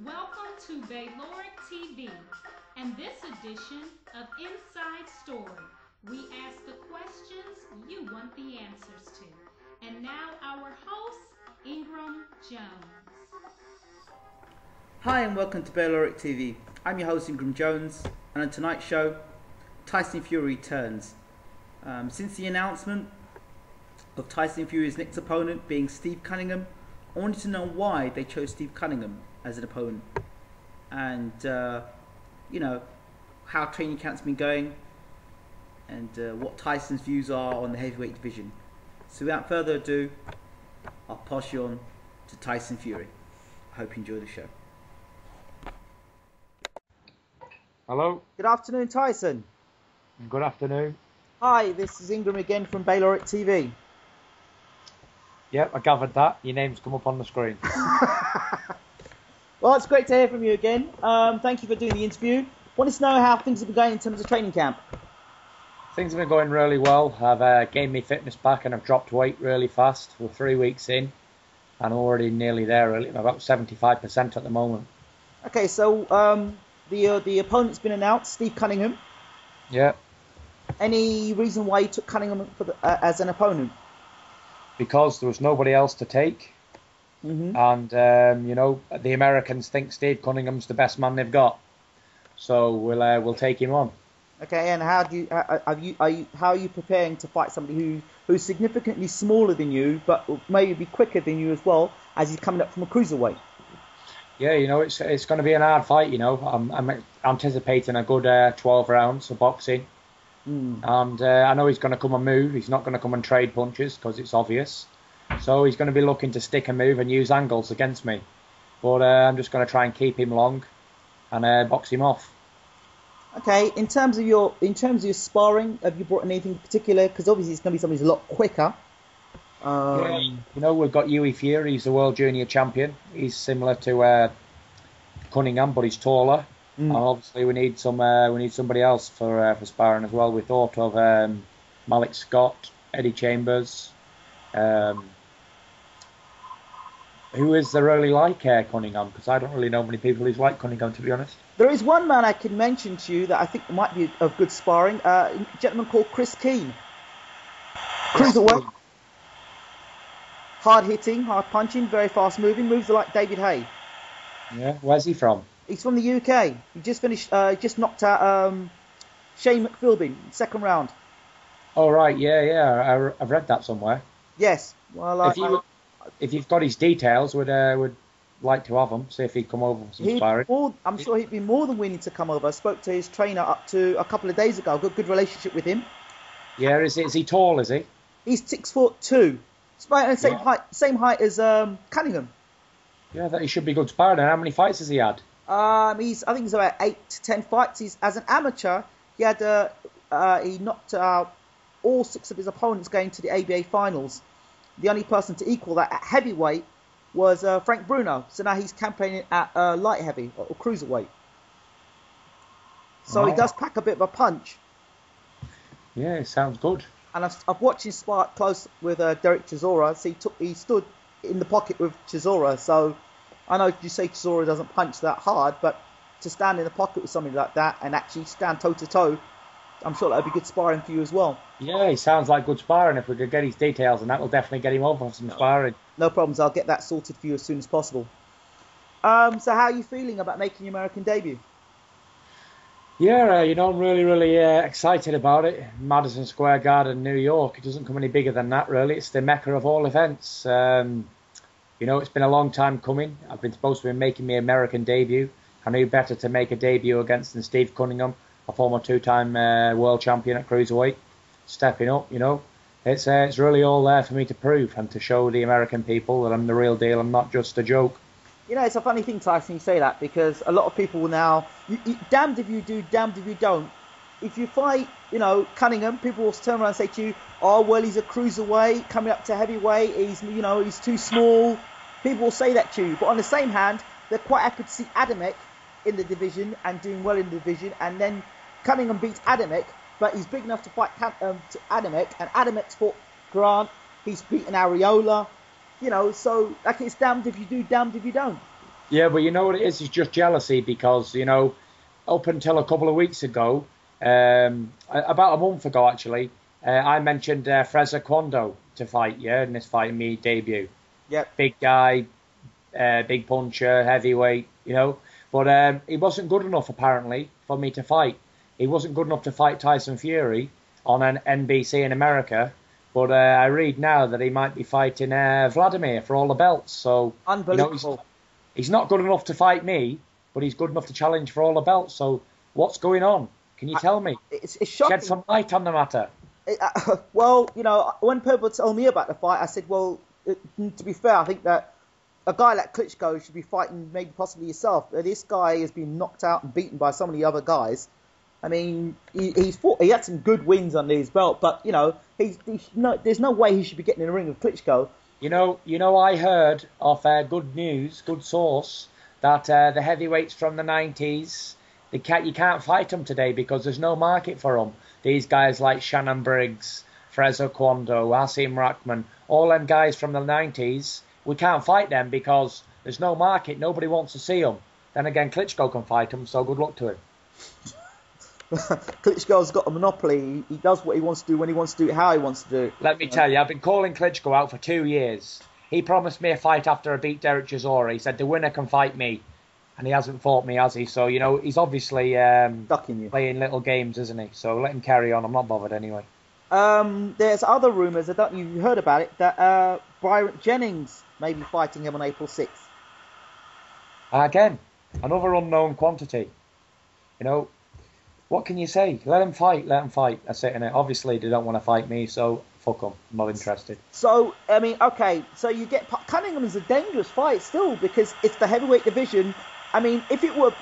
Welcome to BWTMONLINE, and this edition of Inside Story, we ask the questions you want the answers to. And now our host, Ingram Jones. Hi and welcome to BWTMONLINE. I'm your host Ingram Jones, and on tonight's show, Tyson Fury returns. Since the announcement of Tyson Fury's next opponent being Steve Cunningham, I wanted to know why they chose Steve Cunningham as an opponent, and how training camp's been going, and what Tyson's views are on the heavyweight division. So without further ado, I'll pass you on to Tyson Fury. I hope you enjoy the show. Hello. Good afternoon, Tyson. Good afternoon. Hi, this is Ingram again from BWTMONLINE. Yep, I gathered that. Your name's come up on the screen. Well, it's great to hear from you again. Thank you for doing the interview. Wanted to know how things have been going in terms of training camp. Things have been going really well. I've gained my fitness back and I've dropped weight really fast. We're 3 weeks in and I'm already nearly there, really. I'm about 75% at the moment. Okay, so the opponent's been announced, Steve Cunningham. Yeah. Any reason why you took Cunningham as an opponent? Because there was nobody else to take. Mm-hmm. And, the Americans think Steve Cunningham's the best man they've got. So we'll take him on. Okay, and how are you preparing to fight somebody who's significantly smaller than you, but maybe be quicker than you as well, as he's coming up from a cruiserweight? Yeah, it's going to be an hard fight. I'm anticipating a good 12 rounds of boxing, and I know he's going to come and move. He's not going to come and trade punches because it's obvious. So he's going to be looking to stick and move and use angles against me, but I'm just going to try and keep him long and box him off. Okay, in terms of your sparring, have you brought anything in particular? Because obviously it's going to be something a lot quicker. We've got Hughie Fury. He's the world junior champion. He's similar to Cunningham, but he's taller. And obviously we need somebody else for sparring as well. We thought of Malik Scott, Eddie Chambers. Who is there really like Cunningham? Because I don't really know many people who's like Cunningham, to be honest. There is one man I can mention to you that I think might be of good sparring. A gentleman called Chris Keane. Cruiserweight. Hard hitting, hard punching, very fast moving. Moves like David Haye. Yeah, where's he from? He's from the UK. He just finished, just knocked out Shane McPhilbin, second round. Oh right, yeah. I've read that somewhere. Yes. Well, if you've got his details, would like to have him. See if he'd come over for some sparring. I'm sure he'd be more than willing to come over. I spoke to his trainer up to a couple of days ago. I've got a good relationship with him. Yeah, is he tall? Is he? He's 6'2". Same height as Cunningham. Yeah, that he should be good sparring. And how many fights has he had? I think he's about 8 to 10 fights. As an amateur, he knocked out all 6 of his opponents going to the ABA finals. The only person to equal that at heavyweight was Frank Bruno. So now he's campaigning at light heavy or cruiserweight. So He does pack a bit of a punch. Yeah, it sounds good. And I've watched him spar up close with Derek Chisora. So he stood in the pocket with Chisora. So I know you say Chisora doesn't punch that hard, but to stand in the pocket with somebody like that and actually stand toe to toe, I'm sure that would be good sparring for you as well. Yeah, he sounds like good sparring. If we could get his details, and that will definitely get him over for some sparring. No problems. I'll get that sorted for you as soon as possible. So how are you feeling about making your American debut? Yeah, I'm really, really excited about it. Madison Square Garden, New York. It doesn't come any bigger than that, really. It's the mecca of all events. It's been a long time coming. I've been supposed to be making my American debut. I knew better to make a debut against than Steve Cunningham, a former 2-time world champion at cruiserweight. stepping up, you know. It's really all there for me to prove and to show the American people that I'm the real deal. I'm not just a joke. You know, it's a funny thing, Tyson, you say that, because a lot of people now, damned if you do, damned if you don't. If you fight, you know, Cunningham, people will turn around and say to you, oh, well, he's a cruiserweight, coming up to heavyweight, he's too small. People will say that to you. But on the same hand, they're quite happy to see Adamek in the division and doing well in the division. And then Cunningham beats Adamek, but he's big enough to fight to Adamek. And Adamek's fought Grant. He's beaten Areola. You know, so like it's damned if you do, damned if you don't. Yeah, but you know what it is? It's just jealousy because, you know, up until a couple of weeks ago, about a month ago actually, I mentioned Fraser Kwando to fight, in this fight, me debut. Yep. Big guy, big puncher, heavyweight, you know. But he wasn't good enough apparently for me to fight. He wasn't good enough to fight Tyson Fury on an NBC in America. But I read now that he might be fighting Vladimir for all the belts. So unbelievable. You know, he's not good enough to fight me, but he's good enough to challenge for all the belts. So what's going on? Can you tell me? It's shocking. Shed some light on the matter. Well, you know, when people told me about the fight, I said, well, to be fair, I think that a guy like Klitschko should be fighting maybe possibly yourself. This guy has been knocked out and beaten by some of the other guys. I mean, he had some good wins under his belt, but you know, there's no way he should be getting in the ring with Klitschko. You know, I heard of good news, good source, that the heavyweights from the 90s, you can't fight them today because there's no market for them. These guys like Shannon Briggs, Fraser Kwando, Asim Rahman, all them guys from the 90s, we can't fight them because there's no market. Nobody wants to see them. Then again, Klitschko can fight them, so good luck to him. Klitschko's got a monopoly. He does what he wants to do when he wants to do it, how he wants to do it. Let me tell you, I've been calling Klitschko out for 2 years. He promised me a fight after I beat Derek Chisora. He said the winner can fight me. And he hasn't fought me, has he? So, you know, he's obviously playing little games, isn't he? So let him carry on. I'm not bothered anyway. There's other rumours, I don't know if you heard about it, that Byron Jennings may be fighting him on April 6th. Again, another unknown quantity. You know, what can you say? Let him fight, let him fight. That's it, innit? Obviously, they don't want to fight me, so fuck them. I'm not interested. So, I mean, okay, so you get... Cunningham is a dangerous fight still, because it's the heavyweight division. I mean, if it were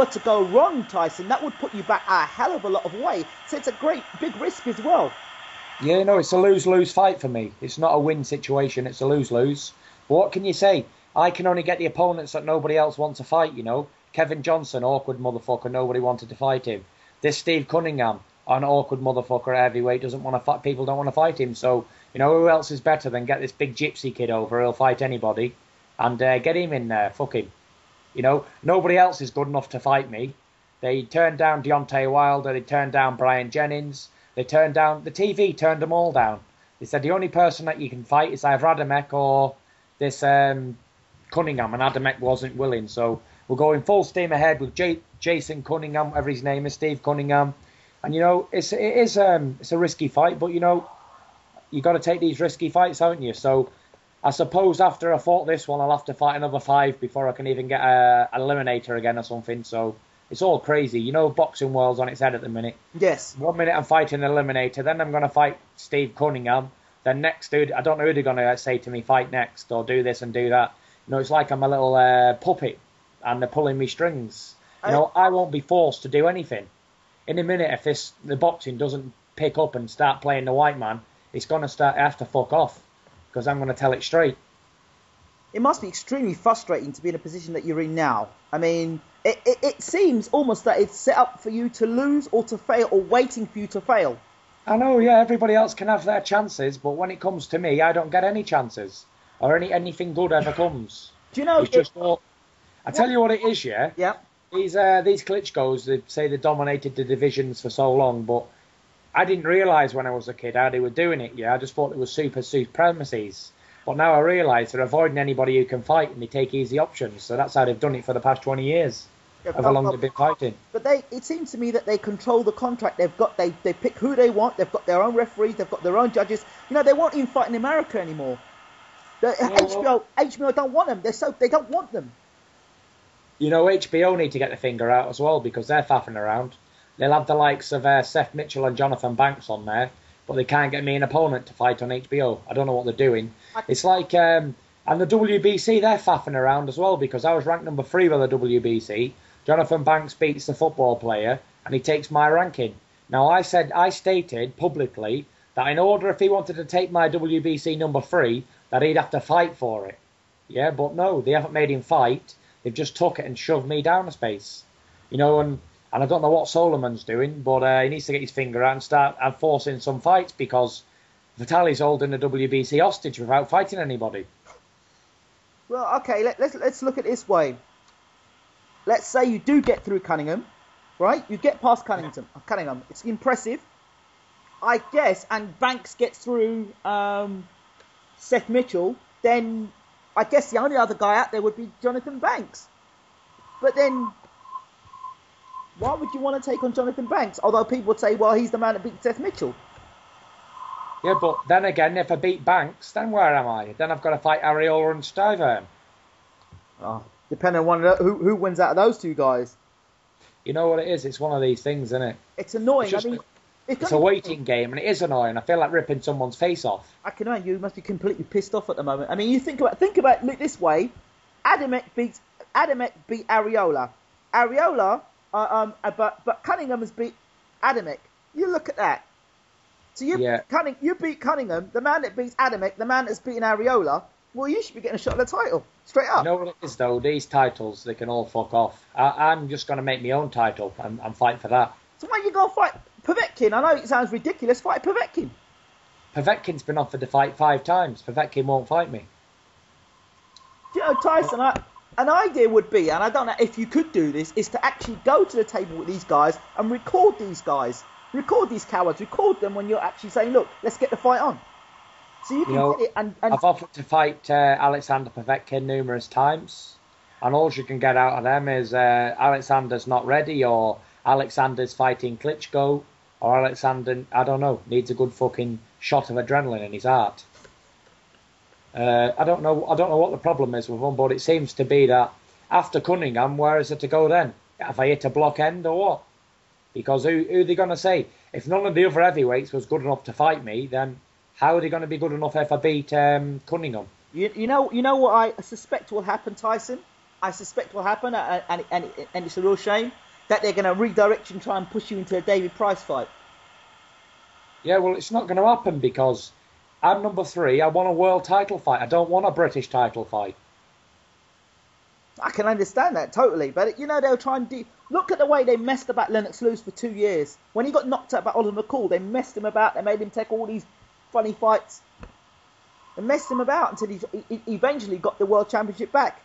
to go wrong, Tyson, that would put you back a hell of a lot of weight. So it's a great big risk as well. Yeah, no, it's a lose-lose fight for me. It's not a win situation, it's a lose-lose. But what can you say? I can only get the opponents that nobody else wants to fight, you know. Kevin Johnson, awkward motherfucker, nobody wanted to fight him. This Steve Cunningham, an awkward motherfucker at heavyweight, doesn't want to fight. People don't want to fight him. So, you know, who else is better than get this big gypsy kid over? He'll fight anybody. And get him in there. Fuck him. You know, nobody else is good enough to fight me. They turned down Deontay Wilder. They turned down Brian Jennings. They turned down... The TV turned them all down. They said the only person that you can fight is either Adamek or this Cunningham. And Adamek wasn't willing. So we're going full steam ahead with Jason Cunningham, whatever his name is, Steve Cunningham. And, you know, it's a risky fight. But, you know, you got to take these risky fights, haven't you? So... I suppose after I fought this one, I'll have to fight another 5 before I can even get an eliminator again or something. So it's all crazy. You know, boxing world's on its head at the minute. Yes. 1 minute I'm fighting an eliminator, then I'm going to fight Steve Cunningham. Then next, dude, I don't know who they're going to say to me, fight next, or do this and do that. You know, it's like I'm a little puppet, and they're pulling me strings. You know, I won't be forced to do anything. In a minute, if the boxing doesn't pick up and start playing the white man, it's going to have to fuck off. Because I'm going to tell it straight. It must be extremely frustrating to be in a position that you're in now. I mean, it seems almost that it's set up for you to lose or to fail, or waiting for you to fail. I know, yeah, everybody else can have their chances, but when it comes to me, I don't get any chances. Or anything good ever comes. Do you know... It's just all... I tell you what it is, yeah? Yeah. These Klitschkos, they say they dominated the divisions for so long, but... I didn't realise when I was a kid how they were doing it, yeah. I just thought it was super supremacies. But now I realise they're avoiding anybody who can fight and they take easy options. So that's how they've done it for the past 20 years. Yeah, however long they've been fighting. But it seems to me that they control the contract. They pick who they want. They've got their own referees. They've got their own judges. You know, they won't even fight in America anymore. HBO don't want them. They don't want them. You know, HBO need to get their finger out as well because they're faffing around. They'll have the likes of Seth Mitchell and Jonathan Banks on there. but they can't get me an opponent to fight on HBO. I don't know what they're doing. It's like, and the WBC, they're faffing around as well, because I was ranked number 3 with the WBC. Jonathan Banks beats the football player, and he takes my ranking. Now, I stated publicly that in order, if he wanted to take my WBC number 3, that he'd have to fight for it. Yeah, but no, they haven't made him fight. They've just took it and shoved me down a space. You know, and I don't know what Solomon's doing, but he needs to get his finger out and start forcing some fights, because Vitali's holding the WBC hostage without fighting anybody. Well, okay, let's look at it this way. Let's say you do get through Cunningham, right? You get past Cunningham. It's impressive, I guess, and Banks gets through Seth Mitchell, then I guess the only other guy out there would be Jonathan Banks. But then, why would you want to take on Jonathan Banks? Although people would say, well, he's the man that beat Seth Mitchell. Yeah, but then again, if I beat Banks, then where am I? Then I've got to fight Ariola and Stiverne. Oh, depending on who wins out of those two guys. You know what it is? It's one of these things, isn't it? It's annoying. It's a waiting game, and it is annoying. I feel like ripping someone's face off. I can imagine you must be completely pissed off at the moment. I mean, you think about it this way: Adamek beat Ariola. But Cunningham has beat Adamek. You look at that. So you beat Cunningham, the man that beats Adamek, the man that's beaten Ariola. Well, you should be getting a shot at the title, straight up. You know what it is, though? These titles, they can all fuck off. I'm just going to make my own title and fight for that. So why you go fight Povetkin? I know it sounds ridiculous. Fight Povetkin. Povetkin's been offered to fight 5 times. Povetkin won't fight me. You know, Tyson, an idea would be, and I don't know if you could do this, is to actually go to the table with these guys and record these guys. Record these cowards. Record them when you're actually saying, look, let's get the fight on. So you can get it and I've offered to fight Alexander Povetkin numerous times, and all you can get out of them is Alexander's not ready, or Alexander's fighting Klitschko, or Alexander, I don't know, needs a good fucking shot of adrenaline in his heart. I don't know what the problem is with him, but it seems to be that after Cunningham, where is it to go then? Have I hit a block end or what? Because who are they going to say? If none of the other heavyweights was good enough to fight me, then how are they going to be good enough if I beat Cunningham? You know what I suspect will happen, Tyson? I suspect will happen, and it's a real shame, that they're going to redirect you and try and push you into a David Price fight. Yeah, well, it's not going to happen because I'm number 3. I want a world title fight. I don't want a British title fight. I can understand that totally, but they'll try and look at the way they messed about Lennox Lewis for 2 years. When he got knocked out by Oliver McCall, they messed him about. They made him take all these funny fights. They messed him about until he eventually got the world championship back.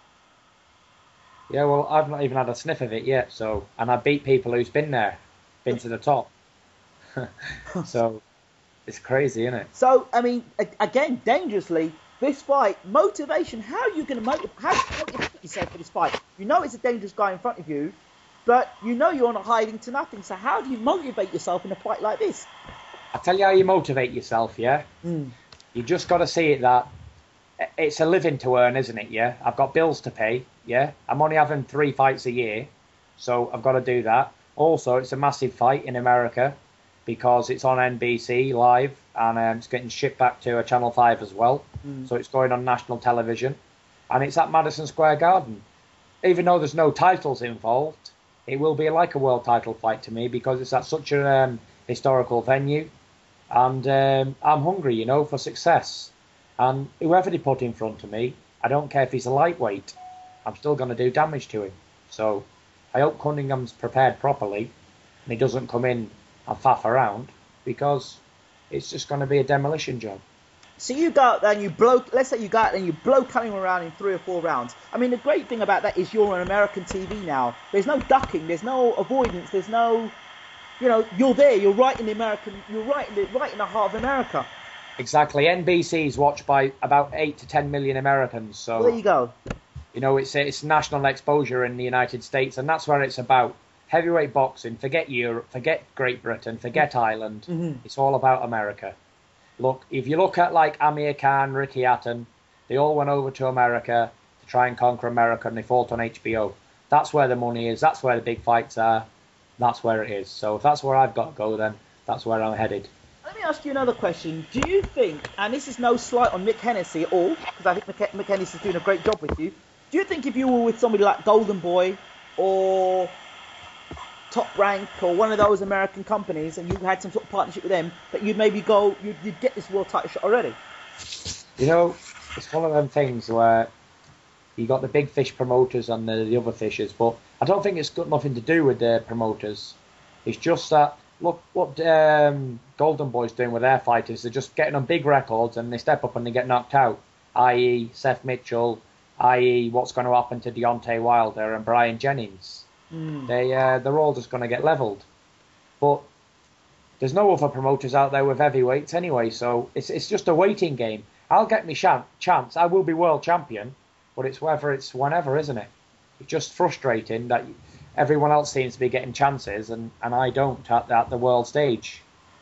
Yeah, well, I've not even had a sniff of it yet. And I beat people who's been to the top. So it's crazy, isn't it? So I mean, again, dangerously. This fight, motivation, how are you going to motivate yourself for this fight? You know it's a dangerous guy in front of you, but you know you're not hiding to nothing. So how do you motivate yourself in a fight like this? I'll tell you how you motivate yourself, yeah? You just got to see it that it's a living to earn, isn't it, yeah? I've got bills to pay, yeah? I'm only having 3 fights a year, so I've got to do that. Also, it's a massive fight in America because it's on NBC live, and it's getting shipped back to Channel 5 as well. So it's going on national television, and it's at Madison Square Garden. Even though there's no titles involved, it will be like a world title fight to me because it's at such a historical venue, and I'm hungry, for success. And whoever they put in front of me, I don't care if he's a lightweight, I'm still going to do damage to him. So I hope Cunningham's prepared properly and he doesn't come in and faff around, because it's just going to be a demolition job. So you go out there and you blow, let's say you go out there and you blow Cunningham around in 3 or 4 rounds. I mean, the great thing about that is you're on American TV now. There's no ducking, there's no avoidance, there's no, you're there, you're right in the heart of America. Exactly. NBC's watched by about 8 to 10 million Americans. So well, there you go. It's national exposure in the United States, and that's where it's about. Heavyweight boxing, forget Europe, forget Great Britain, forget Ireland. It's all about America. Look, if you look at like Amir Khan, Ricky Hatton, they all went over to America to try and conquer America, and they fought on HBO. That's where the money is. That's where the big fights are. That's where it is. So if that's where I've got to go, then that's where I'm headed. Let me ask you another question. Do you think, and this is no slight on Mick Hennessy at all, because I think Mick Hennessy is doing a great job with you, do you think if you were with somebody like Golden Boy or Top Rank or one of those American companies and you had some sort of partnership with them, that you'd maybe go, you'd get this world title shot already? You know, it's one of them things where you got the big fish promoters and the other fishes, but I don't think it's got nothing to do with the promoters. It's just that, look what Golden Boy's doing with their fighters. They're just getting on big records and they step up and they get knocked out. I.e. Seth Mitchell, i.e. what's going to happen to Deontay Wilder and Brian Jennings. They're all just going to get levelled. But there's no other promoters out there with heavyweights anyway, so it's just a waiting game. I'll get me chance. I will be world champion, but it's whenever, isn't it? It's just frustrating that everyone else seems to be getting chances and I don't at the world stage.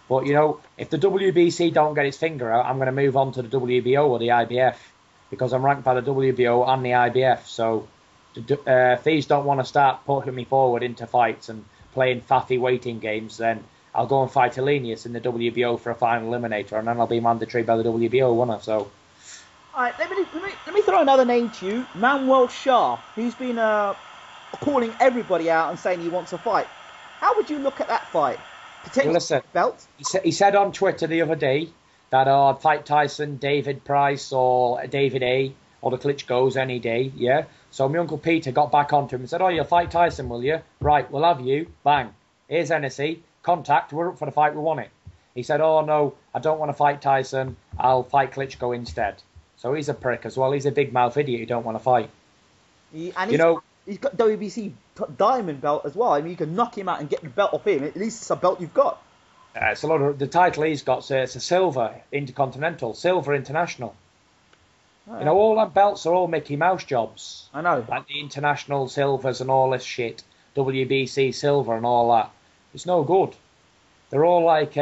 But, you know, if the WBC don't get its finger out, I'm going to move on to the WBO or the IBF because I'm ranked by the WBO and the IBF. So if these don't want to start putting me forward into fights and playing faffy waiting games, then I'll go and fight Elenius in the WBO for a final eliminator, and then I'll be mandatory by the WBO, won't I? So, all right, let me throw another name to you, Manuel Shah, who's been calling everybody out and saying he wants a fight. How would you look at that fight? Potential belt? He said on Twitter the other day that I'd fight Tyson, David Price, or David A, or the Klitschko's any day, yeah? So my Uncle Peter got back onto him and said, oh, you'll fight Tyson, will you? Right, we'll have you. Bang. Here's Hennessy. Contact, we're up for the fight, we want it. He said, oh no, I don't want to fight Tyson, I'll fight Klitschko instead. So he's a prick as well, he's a big mouth idiot who don't want to fight. He's got WBC diamond belt as well. I mean, you can knock him out and get the belt off him, at least it's a belt you've got. It's a lot of, the title he's got, so it's a silver intercontinental, silver international. Oh. You know, all them belts are all Mickey Mouse jobs. I know. Like the international silvers and all this shit, WBC silver and all that. It's no good. They're all like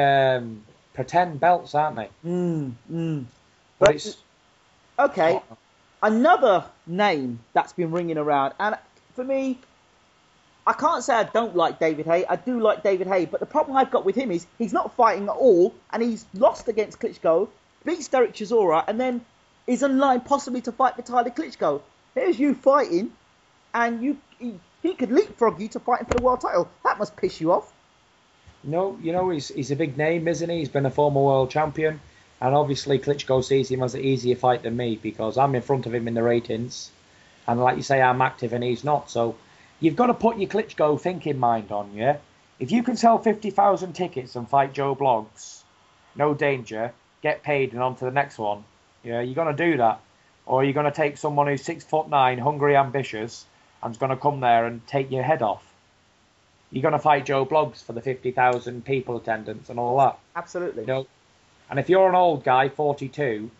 pretend belts, aren't they? But it's okay. Another name that's been ringing around, and for me, I can't say I don't like David Haye. I do like David Haye, but the problem I've got with him is he's not fighting at all, and he's lost against Klitschko, beats Derek Chisora, and then is in line possibly to fight Vitaly Klitschko. Here's you fighting, and he could leapfrog you to fighting for the world title. That must piss you off. No, you know, he's a big name, isn't he? He's been a former world champion. And obviously Klitschko sees him as an easier fight than me because I'm in front of him in the ratings. And like you say, I'm active and he's not. So you've got to put your Klitschko thinking mind on, yeah? If you can sell 50,000 tickets and fight Joe Bloggs, no danger, get paid and on to the next one, yeah, you're going to do that. Or you're going to take someone who's 6'9", hungry, ambitious, and is going to come there and take your head off. You're going to fight Joe Bloggs for the 50,000 people attendance and all that. Absolutely. You know? And if you're an old guy, 42,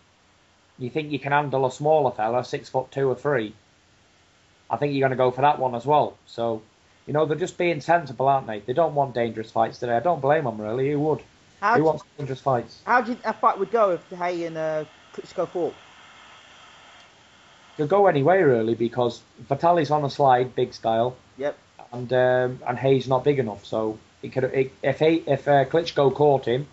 you think you can handle a smaller fella, 6'2" or 3, I think you're going to go for that one as well. So, you know, they're just being sensible, aren't they? They don't want dangerous fights today. I don't blame them, really. Who would? Who wants dangerous fights? How do you think that fight would go if Haye and Klitschko fought? Could go anyway, really, because Vitaly's on a slide, big style. Yep. And Haye's not big enough, so if Klitschko caught him,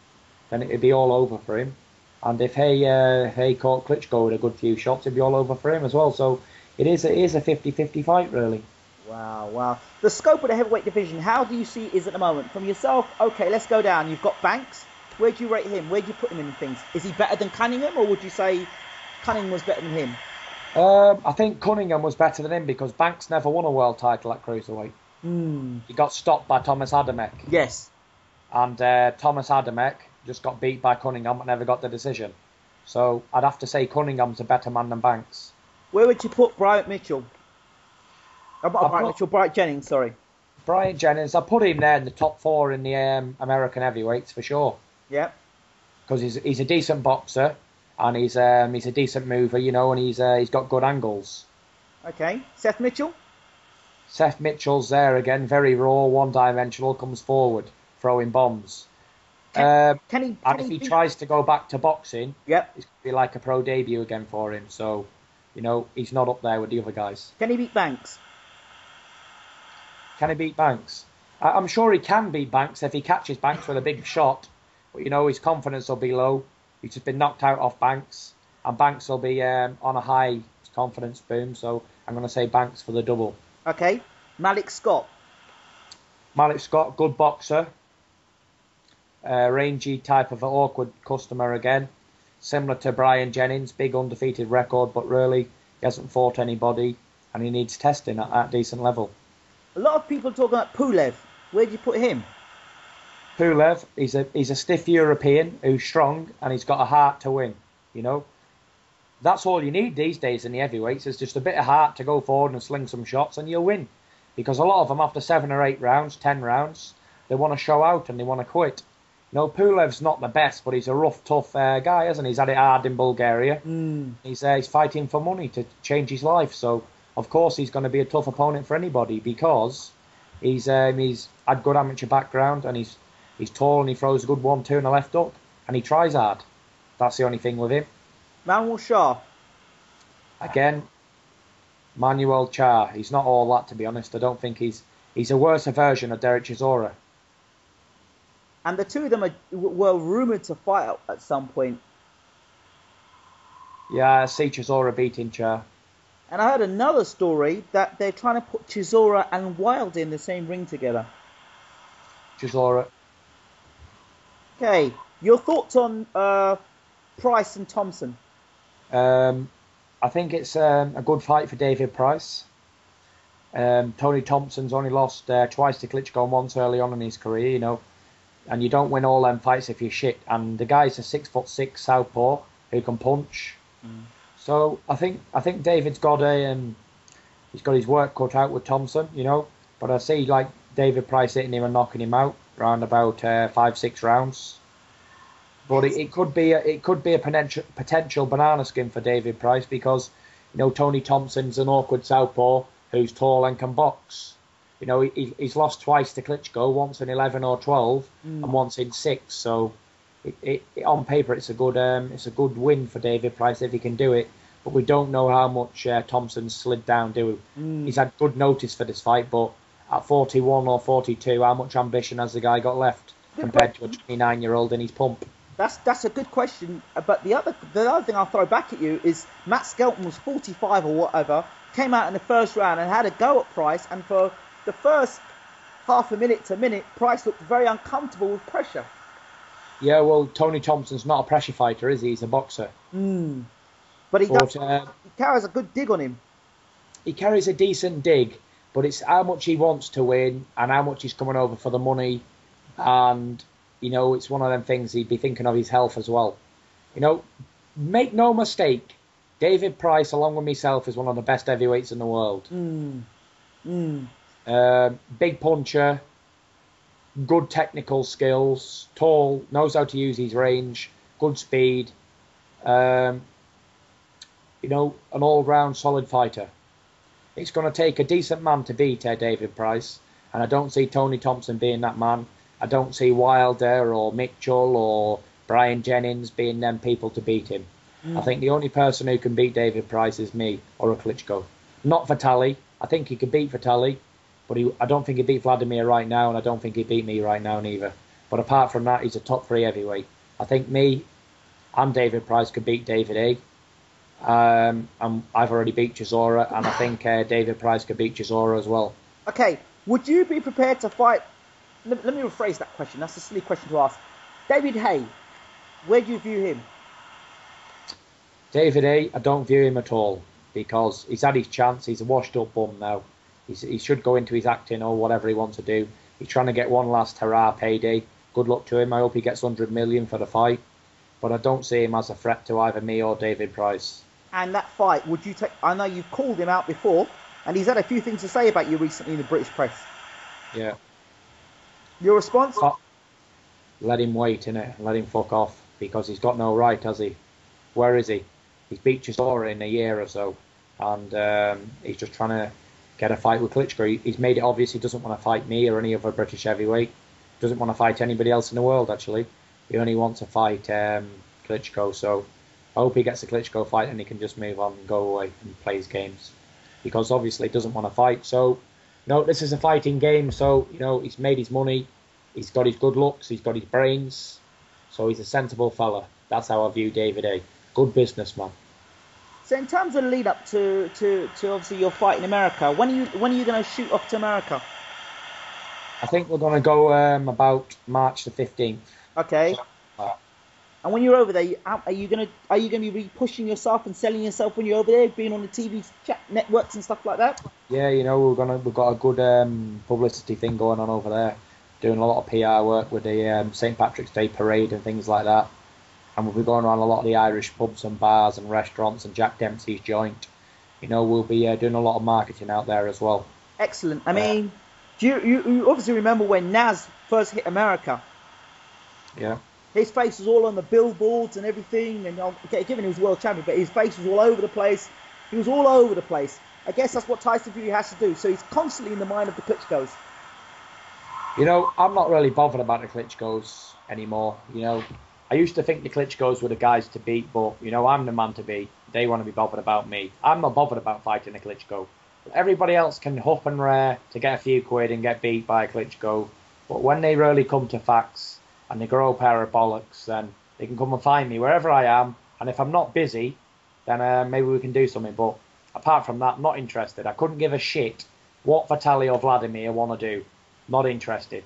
then it'd be all over for him. And if Haye caught Klitschko with a good few shots, it'd be all over for him as well. So it is a 50-50 fight, really. Wow. The scope of the heavyweight division, how do you see it is at the moment? From yourself, okay, let's go down. You've got Banks. Where do you rate him? Where do you put him in things? Is he better than Cunningham, or would you say Cunningham was better than him? I think Cunningham was better than him because Banks never won a world title at cruiserweight. He got stopped by Thomas Adamek. Yes. And Thomas Adamek just got beat by Cunningham but never got the decision. So I'd have to say Cunningham's a better man than Banks. Where would you put Bryant Mitchell? Bryant Jennings, sorry. Bryant Jennings, I put him there in the top 4 in the American heavyweights for sure. Yeah. Because he's a decent boxer and he's a decent mover, you know, and he's got good angles. Okay. Seth Mitchell? Seth Mitchell's there again, very raw, one-dimensional, comes forward, throwing bombs. And if he tries to go back to boxing, yep, it's going to be like a pro debut again for him. So, you know, he's not up there with the other guys. Can he beat Banks? Can he beat Banks? I'm sure he can beat Banks if he catches Banks with a big shot. But, you know, his confidence will be low. He's just been knocked out off Banks. And Banks will be on a high confidence boom. So I'm going to say Banks for the double. Okay. Malik Scott. Malik Scott, good boxer. Rangy type of awkward customer again. Similar to Brian Jennings, big undefeated record, but really he hasn't fought anybody and he needs testing at that decent level. A lot of people talking about Pulev. Where do you put him? Pulev, he's a stiff European who's strong and he's got a heart to win, you know. That's all you need these days in the heavyweights, is just a bit of heart to go forward and sling some shots and you'll win. Because a lot of them, after 7 or 8 rounds, 10 rounds, they want to show out and they want to quit. You know, Pulev's not the best, but he's a rough, tough guy, hasn't he? He's had it hard in Bulgaria. He's fighting for money to change his life. So, of course, he's going to be a tough opponent for anybody because he's had good amateur background and he's tall and he throws a good 1-2 and a left up and he tries hard. That's the only thing with him. Manuel Shah. Again, Manuel Shah. He's not all that, to be honest. I don't think he's a worse version of Derek Chisora. And the two of them were rumoured to fight at some point. Yeah, I see Chisora beating Shah. And I heard another story that they're trying to put Chisora and Wilder in the same ring together. Chisora. Okay, your thoughts on Price and Thompson? I think it's a good fight for David Price. Tony Thompson's only lost twice to Klitschko and once early on in his career, you know. And you don't win all them fights if you're shit. And the guy's a 6'6" southpaw who can punch. So I think David's got he's got his work cut out with Thompson, you know. But I see like David Price hitting him and knocking him out around about 5-6 rounds. But it could be a potential banana skin for David Price because, you know, Tony Thompson's an awkward southpaw who's tall and can box. You know, he's lost twice to Klitschko, once in 11 or 12, and once in 6. So, on paper, it's a good win for David Price if he can do it. But we don't know how much Thompson slid down. He's had good notice for this fight, but at 41 or 42, how much ambition has the guy got left compared to a 29-year-old in his pump? That's a good question. But the other thing I'll throw back at you is Matt Skelton was 45 or whatever, came out in the first round and had a go at Price, and for the first half a minute to minute, Price looked very uncomfortable with pressure. Yeah, well, Tony Thompson's not a pressure fighter, is he? He's a boxer. But he carries a good dig on him. He carries a decent dig, but it's how much he wants to win and how much he's coming over for the money. And, you know, it's one of them things he'd be thinking of his health as well. You know, make no mistake, David Price, along with myself, is one of the best heavyweights in the world. Big puncher, good technical skills, tall, knows how to use his range, good speed, you know, an all-round solid fighter. It's going to take a decent man to beat David Price, and I don't see Tony Thompson being that man. I don't see Wilder or Mitchell or Brian Jennings being them people to beat him. I think the only person who can beat David Price is me or a Klitschko. Not Vitali. I think he could beat Vitali. But I don't think he beat Vladimir right now, and I don't think he beat me right now neither. But apart from that, he's a top 3 heavyweight. I think me and David Price could beat David A. And I've already beat Chisora, and I think David Price could beat Chisora as well. Okay, would you be prepared to fight... Let me rephrase that question. That's a silly question to ask. David Haye, where do you view him? David A, I don't view him at all, because he's had his chance. He's a washed-up bum now. He should go into his acting or whatever he wants to do. He's trying to get one last hurrah payday. Good luck to him. I hope he gets 100 million for the fight. But I don't see him as a threat to either me or David Price. And that fight, would you take... I know you've called him out before, and he's had a few things to say about you recently in the British press. Yeah. Your response? Let him wait, innit? Let him fuck off. Because he's got no right, has he? Where is he? He's beat Chisora in a year or so. And he's just trying to get a fight with Klitschko. He's made it obvious he doesn't want to fight me or any other British heavyweight. Doesn't want to fight anybody else in the world, actually. He only wants to fight Klitschko. So I hope he gets a Klitschko fight and he can just move on and go away and play his games. Because obviously he doesn't want to fight. So, no, this is a fighting game. So, you know, he's made his money. He's got his good looks. He's got his brains. So he's a sensible fella. That's how I view David Haye. Good businessman. So in terms of the lead up to obviously your fight in America, when are you going to shoot off to America? I think we're going to go about March the 15th. Okay. And when you're over there, are you going to be pushing yourself and selling yourself when you're over there, being on the TV chat networks and stuff like that? Yeah, you know, we've got a good publicity thing going on over there, doing a lot of PR work with the St. Patrick's Day parade and things like that. And we'll be going around a lot of the Irish pubs and bars and restaurants and Jack Dempsey's joint. You know, we'll be doing a lot of marketing out there as well. Excellent. I mean, do you obviously remember when Naz first hit America? Yeah. His face was all on the billboards and everything, and given he was world champion, but his face was all over the place. He was all over the place. I guess that's what Tyson Fury has to do. So he's constantly in the mind of the Klitschko's. You know, I'm not really bothered about the Klitschko's anymore. You know, I used to think the Klitschko's were the guys to beat, but, you know, I'm the man to beat. They want to be bothered about me. I'm not bothered about fighting a Klitschko. Everybody else can huff and rare to get a few quid and get beat by a Klitschko. But when they really come to facts and they grow a pair of bollocks, then they can come and find me wherever I am. And if I'm not busy, then maybe we can do something. But apart from that, not interested. I couldn't give a shit what Vitaly or Vladimir want to do. Not interested.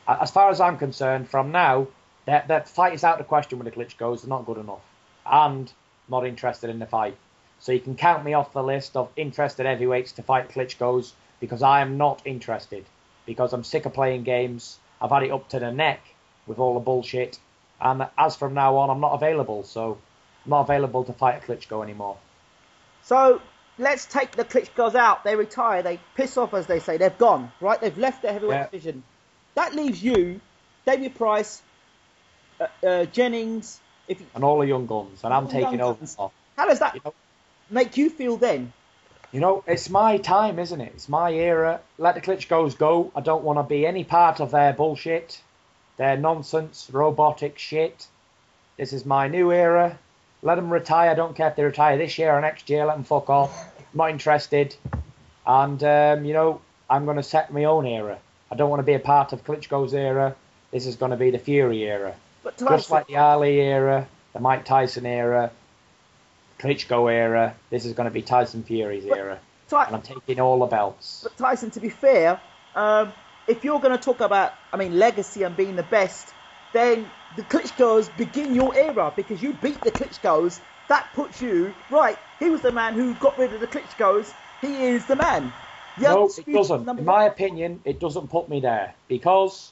As far as I'm concerned, from now, that fight is out of the question with the Klitschko's. They're not good enough. And not interested in the fight. So you can count me off the list of interested heavyweights to fight Klitschko's, because I am not interested. Because I'm sick of playing games. I've had it up to the neck with all the bullshit. And as from now on, I'm not available. So I'm not available to fight a Klitschko anymore. So let's take the Klitschko's out. They retire. They piss off, as they say. They've gone, right? They've left their heavyweight division. That leaves you, David Price, Jennings, and all the young guns. And I'm taking over. How does that make you feel then? You know, it's my time, isn't it? It's my era. Let the Klitschko's go. I don't want to be any part of their bullshit, their nonsense, robotic shit. This is my new era. Let them retire. I don't care if they retire this year or next year. Let them fuck off. I'm not interested. And, you know, I'm going to set my own era. I don't want to be a part of Klitschko's era. This is going to be the Fury era. But just like the Ali era, the Mike Tyson era, Klitschko era, this is going to be Tyson Fury's era. And I'm taking all the belts. But Tyson, to be fair, if you're going to talk about, legacy and being the best, then the Klitschko's begin your era, because you beat the Klitschko's. That puts you, right, he was the man who got rid of the Klitschko's. He is the man. No, it doesn't. In my opinion, it doesn't put me there. Because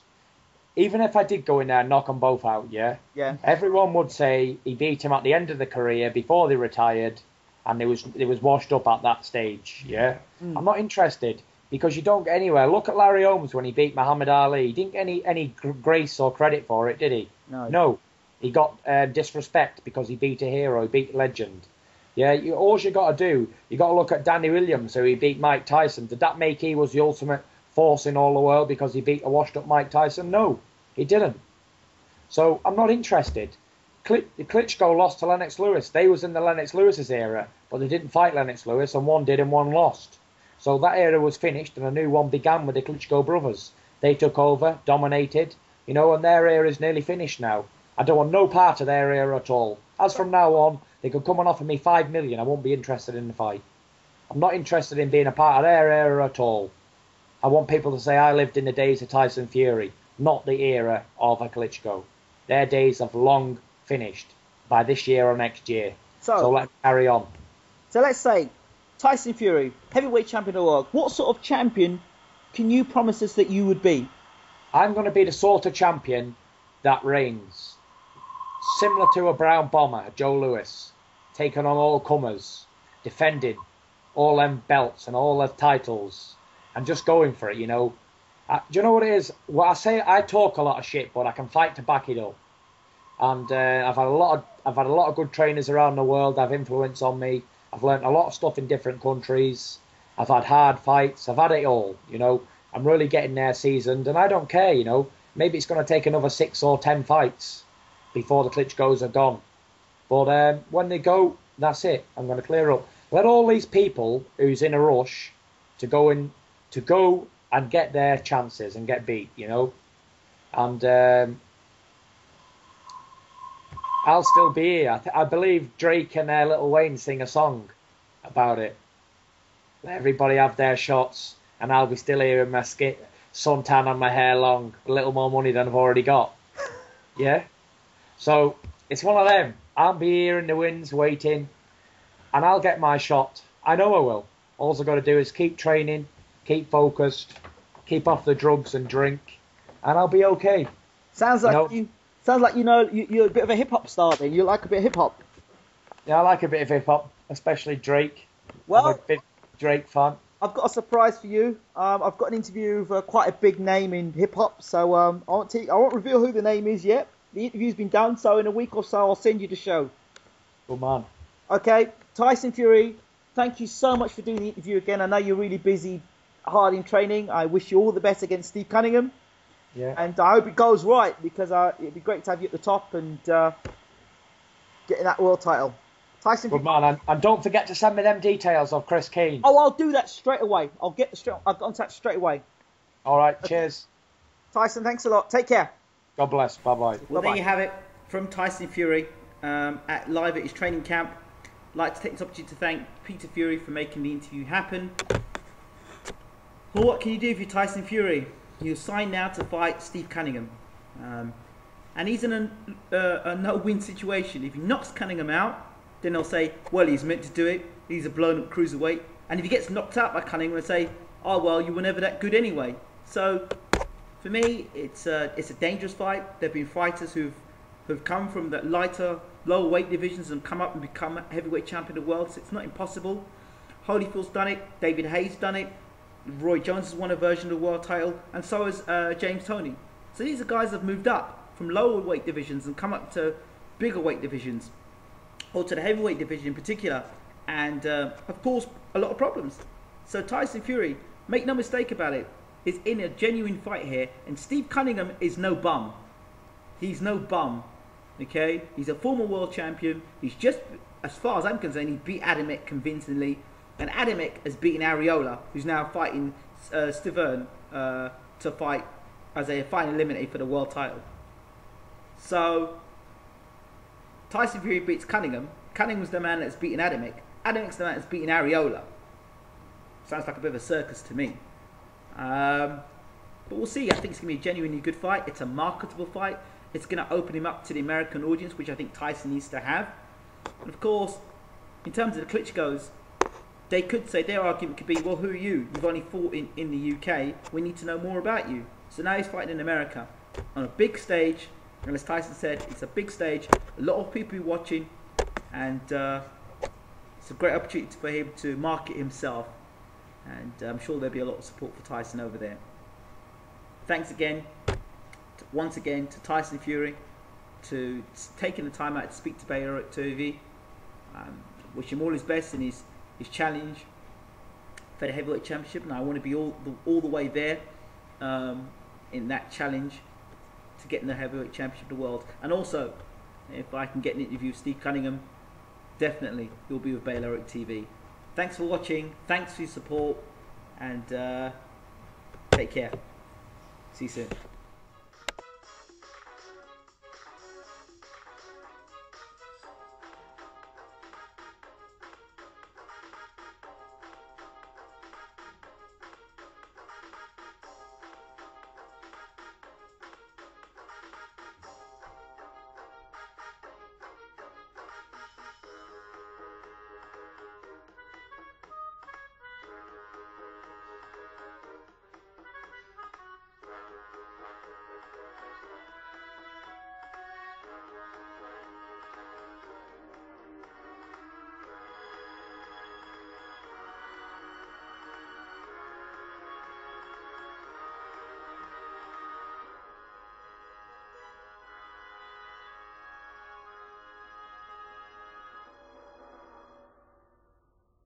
even if I did go in there and knock them both out, yeah, everyone would say he beat him at the end of the career before they retired, and it was washed up at that stage, yeah. I'm not interested, because you don't get anywhere. Look at Larry Holmes when he beat Muhammad Ali. He didn't get any grace or credit for it, did he? No. He got disrespect because he beat a hero, he beat a legend. Yeah, all you got to do, you got to look at Danny Williams, who he beat Mike Tyson. Did that make he was the ultimate force in all the world because he beat a washed-up Mike Tyson? No, he didn't. So I'm not interested. Klitschko lost to Lennox Lewis. They was in the Lennox Lewis's era, but they didn't fight Lennox Lewis, and one did and one lost. So that era was finished, and a new one began with the Klitschko brothers. They took over, dominated, you know, and their era is nearly finished now. I don't want no part of their era at all. As from now on, they could come and offer me $5 million. I won't be interested in the fight. I'm not interested in being a part of their era at all. I want people to say I lived in the days of Tyson Fury, not the era of a Klitschko. Their days have long finished by this year or next year. So let's carry on. So let's say Tyson Fury, heavyweight champion of the world. What sort of champion can you promise us that you would be? I'm going to be the sort of champion that reigns. Similar to a Brown Bomber, a Joe Louis, taking on all comers, defending all them belts and all the titles, and just going for it, you know. Do you know what it is? Well, I talk a lot of shit, but I can fight to back it up. And I've had a lot of good trainers around the world. Have influence on me. I've learnt a lot of stuff in different countries. I've had hard fights. I've had it all, you know. I'm really getting there seasoned, and I don't care, you know. Maybe it's going to take another 6 or 10 fights before the Klitschko's are gone. But when they go, that's it. I'm going to clear up. Let all these people who's in a rush to go and get their chances and get beat, you know. And I'll still be here. I believe Drake and Lil Wayne sing a song about it. Let everybody have their shots, and I'll be still here in my suntan on my hair long, a little more money than I've already got. Yeah? So, it's one of them. I'll be here in the wings waiting, and I'll get my shot. I know I will. All I've got to do is keep training, keep focused, keep off the drugs and drink, and I'll be okay. Sounds like you're a bit of a hip hop star then. You like a bit of hip hop. Yeah, I like a bit of hip hop, especially Drake. Well, I'm a big Drake fan. I've got a surprise for you. I've got an interview with quite a big name in hip hop, so I won't reveal who the name is yet. The interview's been done, so in a week or so I'll send you the show. Good man. Okay, Tyson Fury, thank you so much for doing the interview again. I know you're really busy, hard in training. I wish you all the best against Steve Cunningham. Yeah. And I hope it goes right, because it'd be great to have you at the top and getting that world title. Tyson. Good man, and don't forget to send me them details of Chris Keane. Oh, I'll do that straight away. I'll get contact straight away. All right, cheers. Tyson, thanks a lot. Take care. God bless. Bye bye. Well, Bye-bye. there you have it from Tyson Fury live at his training camp. I'd like to take this opportunity to thank Peter Fury for making the interview happen. Well, what can you do if you're Tyson Fury? You're signed now to fight Steve Cunningham. And he's in a no-win situation. If he knocks Cunningham out, then they'll say, well, he's meant to do it. He's a blown-up cruiserweight. And if he gets knocked out by Cunningham, they'll say, oh, well, you were never that good anyway. So, for me, it's a dangerous fight. There have been fighters who've come from the lighter, lower weight divisions and come up and become heavyweight champion of the world. So it's not impossible. Holyfield's done it. David Haye's done it. Roy Jones has won a version of the world title. And so has James Toney. So these are guys that have moved up from lower weight divisions and come up to bigger weight divisions, or to the heavyweight division in particular, and have caused a lot of problems. So Tyson Fury, make no mistake about it, is in a genuine fight here, and Steve Cunningham is no bum. He's no bum, okay? He's a former world champion. He's just, as far as I'm concerned, he beat Adamek convincingly, and Adamek has beaten Areola, who's now fighting Stiverne to fight as a final eliminator for the world title. So Tyson Fury beats Cunningham. Cunningham's the man that's beaten Adamek. Adamek's the man that's beaten Areola. Sounds like a bit of a circus to me. But we'll see. I think it's going to be a genuinely good fight. It's a marketable fight. It's going to open him up to the American audience, which I think Tyson needs to have. And of course, in terms of the Klitschko's, they could say, their argument could be, well, who are you? You've only fought in the UK. We need to know more about you. So now he's fighting in America on a big stage. And as Tyson said, it's a big stage. A lot of people watching. And it's a great opportunity for him to market himself. And I'm sure there'll be a lot of support for Tyson over there. Thanks again, once again, to Tyson Fury, to taking the time out to speak to BWTMONLINE. Wish him all his best in his challenge for the heavyweight championship, and I want to be all the way there in that challenge to get in the heavyweight championship of the world. And also, if I can get an interview with Steve Cunningham, definitely he'll be with BWTMONLINE. Thanks for watching, thanks for your support, and take care. See you soon.